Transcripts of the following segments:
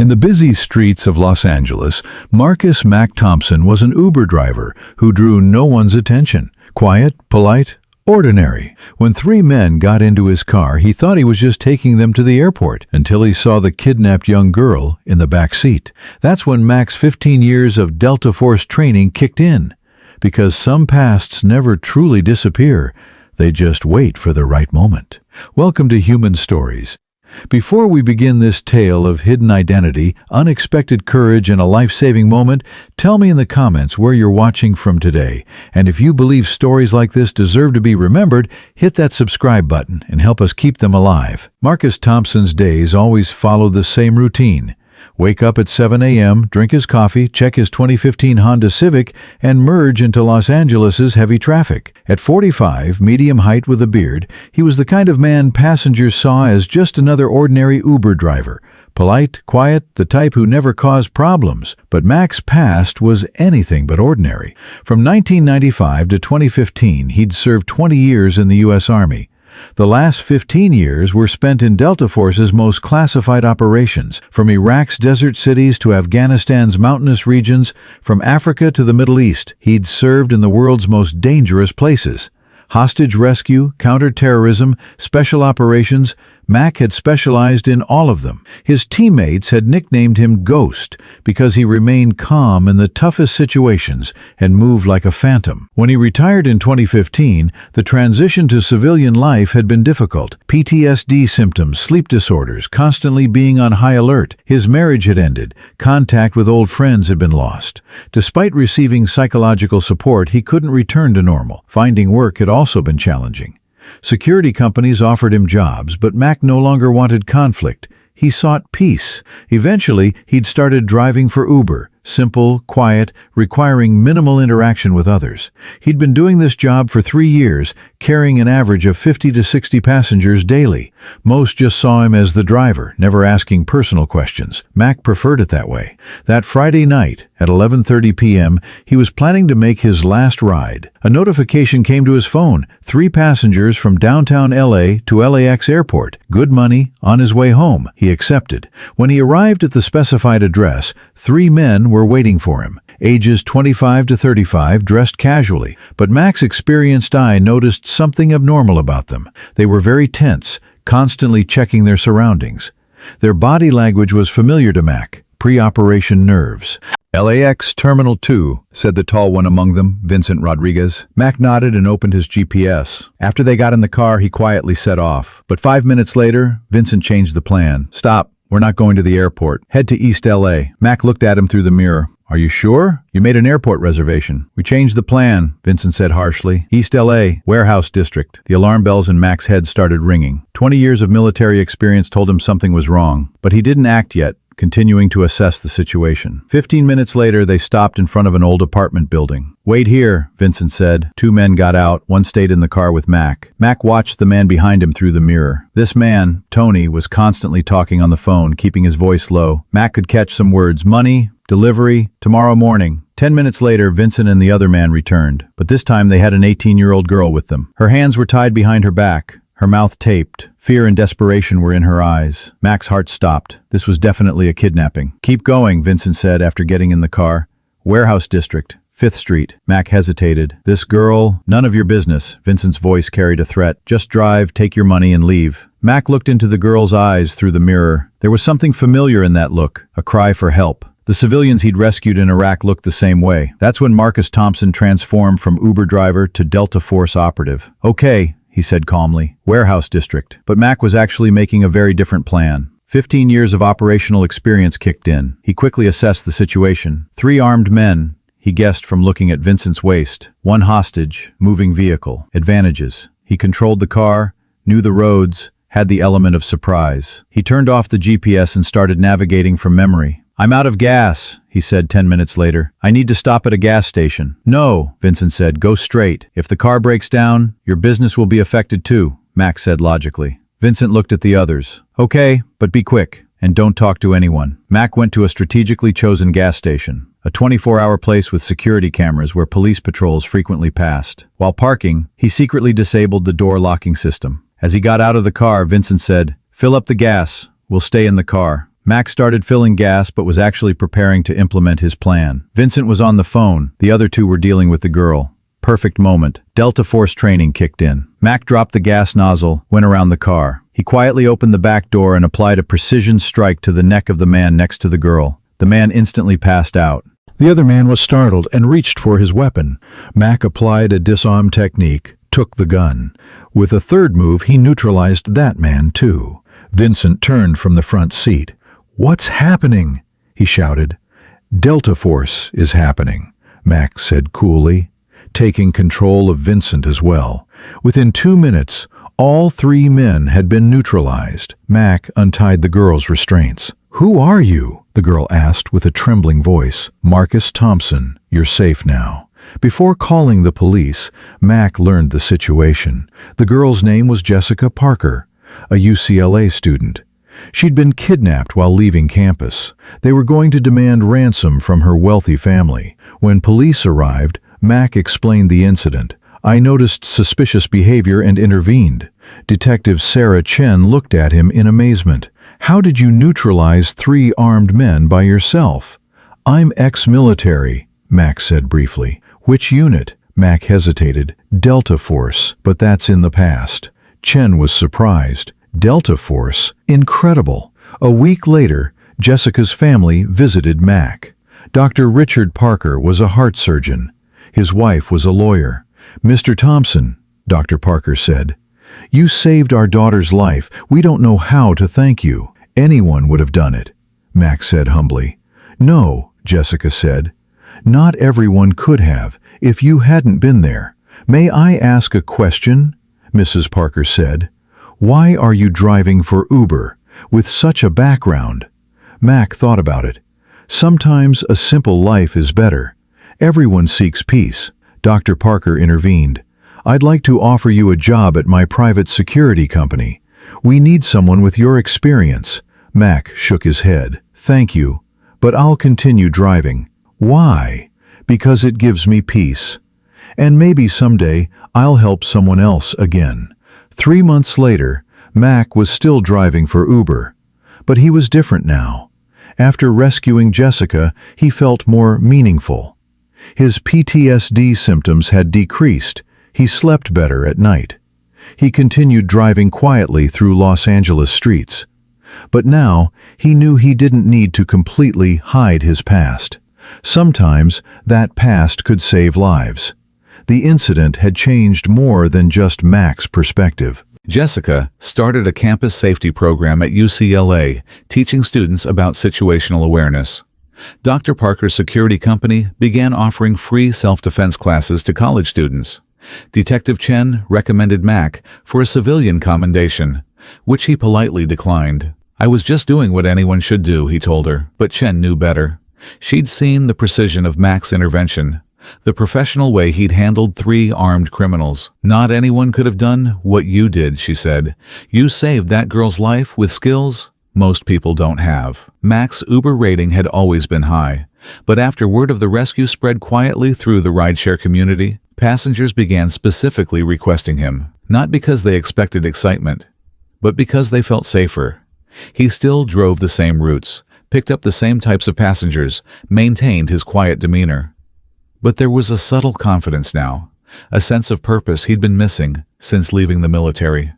In the busy streets of Los Angeles, Marcus Mac Thompson was an Uber driver who drew no one's attention. Quiet, polite, ordinary. When three men got into his car, he thought he was just taking them to the airport until he saw the kidnapped young girl in the back seat. That's when Mac's 15 years of Delta Force training kicked in. Because some pasts never truly disappear. They just wait for the right moment. Welcome to Human Stories. Before we begin this tale of hidden identity, unexpected courage, and a life-saving moment, tell me in the comments where you're watching from today. And if you believe stories like this deserve to be remembered, hit that subscribe button and help us keep them alive. Marcus Thompson's days always followed the same routine. Wake up at 7 a.m., drink his coffee, check his 2015 Honda Civic, and merge into Los Angeles' heavy traffic. At 45, medium height with a beard, he was the kind of man passengers saw as just another ordinary Uber driver. Polite, quiet, the type who never caused problems. But Mac's past was anything but ordinary. From 1995 to 2015, he'd served 20 years in the U.S. Army. The last 15 years were spent in Delta Force's most classified operations, from Iraq's desert cities to Afghanistan's mountainous regions, from Africa to the Middle East. He'd served in the world's most dangerous places. Hostage rescue, counter-terrorism, special operations, Mac had specialized in all of them. His teammates had nicknamed him Ghost because he remained calm in the toughest situations and moved like a phantom. When he retired in 2015, the transition to civilian life had been difficult. PTSD symptoms, sleep disorders, constantly being on high alert. His marriage had ended. Contact with old friends had been lost. Despite receiving psychological support, he couldn't return to normal. Finding work had also been challenging. Security companies offered him jobs, but Mac no longer wanted conflict. He sought peace. Eventually, he'd started driving for Uber. Simple, quiet, requiring minimal interaction with others. He'd been doing this job for 3 years, carrying an average of 50 to 60 passengers daily. Most just saw him as the driver, never asking personal questions. Mac preferred it that way. That Friday night, at 11:30 p.m., he was planning to make his last ride. A notification came to his phone. 3 passengers from downtown LA to LAX airport. Good money, on his way home. He accepted. When he arrived at the specified address, 3 men were waiting for him, ages 25 to 35, dressed casually. But Mac's experienced eye noticed something abnormal about them. They were very tense, constantly checking their surroundings. Their body language was familiar to Mac, pre-operation nerves. "LAX Terminal 2, said the tall one among them, Vincent Rodriguez. Mac nodded and opened his GPS. After they got in the car, he quietly set off. But 5 minutes later, Vincent changed the plan. "Stop. We're not going to the airport. Head to East LA. Mac looked at him through the mirror. "Are you sure? You made an airport reservation." "We changed the plan," Vincent said harshly. "East LA, warehouse district." The alarm bells in Mac's head started ringing. 20 years of military experience told him something was wrong. But he didn't act yet, continuing to assess the situation. 15 minutes later, they stopped in front of an old apartment building. "Wait here," Vincent said. 2 men got out. One stayed in the car with Mac. Mac watched the man behind him through the mirror. This man, Tony, was constantly talking on the phone, keeping his voice low. Mac could catch some words: money, delivery, tomorrow morning. 10 minutes later, Vincent and the other man returned. But this time they had an 18-year-old girl with them. Her hands were tied behind her back, her mouth taped. Fear and desperation were in her eyes. Mac's heart stopped. This was definitely a kidnapping. "Keep going," Vincent said after getting in the car. "Warehouse district, 5th Street. Mac hesitated. "This girl, none of your business." Vincent's voice carried a threat. "Just drive, take your money, and leave." Mac looked into the girl's eyes through the mirror. There was something familiar in that look, a cry for help. The civilians he'd rescued in Iraq looked the same way. That's when Marcus Thompson transformed from Uber driver to Delta Force operative. "Okay," he said calmly. "Warehouse district." But Mac was actually making a very different plan. 15 years of operational experience kicked in. He quickly assessed the situation. 3 armed men, he guessed from looking at Vincent's waist. 1 hostage, moving vehicle. Advantages. He controlled the car, knew the roads, had the element of surprise. He turned off the GPS and started navigating from memory. "I'm out of gas," he said 10 minutes later. "I need to stop at a gas station." "No," Vincent said. "Go straight. If the car breaks down, your business will be affected too," Mac said logically. Vincent looked at the others. "Okay, but be quick, and don't talk to anyone." Mac went to a strategically chosen gas station, a 24-hour place with security cameras where police patrols frequently passed. While parking, he secretly disabled the door locking system. As he got out of the car, Vincent said, "Fill up the gas. We'll stay in the car." Mac started filling gas but was actually preparing to implement his plan. Vincent was on the phone. The other two were dealing with the girl. Perfect moment. Delta Force training kicked in. Mac dropped the gas nozzle, went around the car. He quietly opened the back door and applied a precision strike to the neck of the man next to the girl. The man instantly passed out. The other man was startled and reached for his weapon. Mac applied a disarm technique, took the gun. With a third move, he neutralized that man too. Vincent turned from the front seat. "What's happening?" he shouted. "Delta Force is happening," Mac said coolly, taking control of Vincent as well. Within 2 minutes, all 3 men had been neutralized. Mac untied the girl's restraints. "Who are you?" the girl asked with a trembling voice. "Marcus Thompson. You're safe now." Before calling the police, Mac learned the situation. The girl's name was Jessica Parker, a UCLA student. She'd been kidnapped while leaving campus. They were going to demand ransom from her wealthy family. When police arrived, Mac explained the incident. "I noticed suspicious behavior and intervened." Detective Sarah Chen looked at him in amazement. "How did you neutralize 3 armed men by yourself?" "I'm ex-military," Mac said briefly. "Which unit?" Mac hesitated. "Delta Force, but that's in the past." Chen was surprised. Delta Force? Incredible. A week later, Jessica's family visited Mac. Dr. Richard Parker was a heart surgeon. His wife was a lawyer. "Mr. Thompson," Dr. Parker said, "you saved our daughter's life. We don't know how to thank you." "Anyone would have done it," Mac said humbly. "No," Jessica said. "Not everyone could have, if you hadn't been there." "May I ask a question?" Mrs. Parker said. "Why are you driving for Uber, with such a background?" Mac thought about it. "Sometimes a simple life is better. Everyone seeks peace." Dr. Parker intervened. "I'd like to offer you a job at my private security company. We need someone with your experience." Mac shook his head. "Thank you, but I'll continue driving." "Why?" "Because it gives me peace. And maybe someday I'll help someone else again." 3 months later, Mac was still driving for Uber. But he was different now. After rescuing Jessica, he felt more meaningful. His PTSD symptoms had decreased. He slept better at night. He continued driving quietly through Los Angeles streets. But now, he knew he didn't need to completely hide his past. Sometimes, that past could save lives. The incident had changed more than just Mac's perspective. Jessica started a campus safety program at UCLA, teaching students about situational awareness. Dr. Parker's security company began offering free self-defense classes to college students. Detective Chen recommended Mac for a civilian commendation, which he politely declined. "I was just doing what anyone should do," he told her, but Chen knew better. She'd seen the precision of Mac's intervention, the professional way he'd handled 3 armed criminals. "Not anyone could have done what you did," she said. "You saved that girl's life with skills most people don't have." Mac's Uber rating had always been high, but after word of the rescue spread quietly through the rideshare community, passengers began specifically requesting him, not because they expected excitement, but because they felt safer. He still drove the same routes, picked up the same types of passengers, maintained his quiet demeanor. But there was a subtle confidence now, a sense of purpose he'd been missing since leaving the military.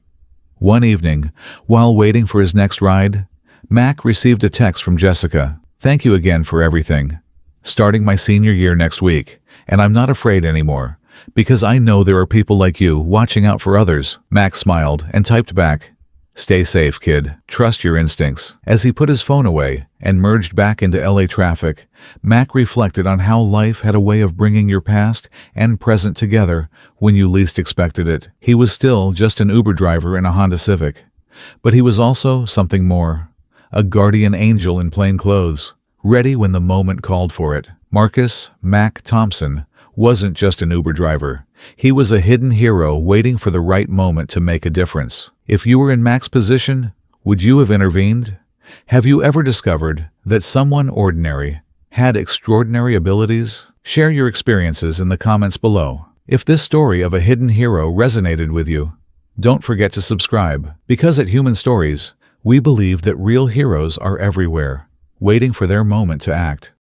One evening, while waiting for his next ride, Mac received a text from Jessica. "Thank you again for everything. Starting my senior year next week, and I'm not afraid anymore, because I know there are people like you watching out for others." Mac smiled and typed back, "Stay safe, kid. Trust your instincts." As he put his phone away and merged back into LA traffic, Mac reflected on how life had a way of bringing your past and present together when you least expected it. He was still just an Uber driver in a Honda Civic, but he was also something more, a guardian angel in plain clothes, ready when the moment called for it. Marcus "Mac" Thompson wasn't just an Uber driver. He was a hidden hero waiting for the right moment to make a difference. If you were in Mac's position, would you have intervened? Have you ever discovered that someone ordinary had extraordinary abilities? Share your experiences in the comments below. If this story of a hidden hero resonated with you, don't forget to subscribe, because at Human Stories, We believe that real heroes are everywhere, waiting for their moment to act.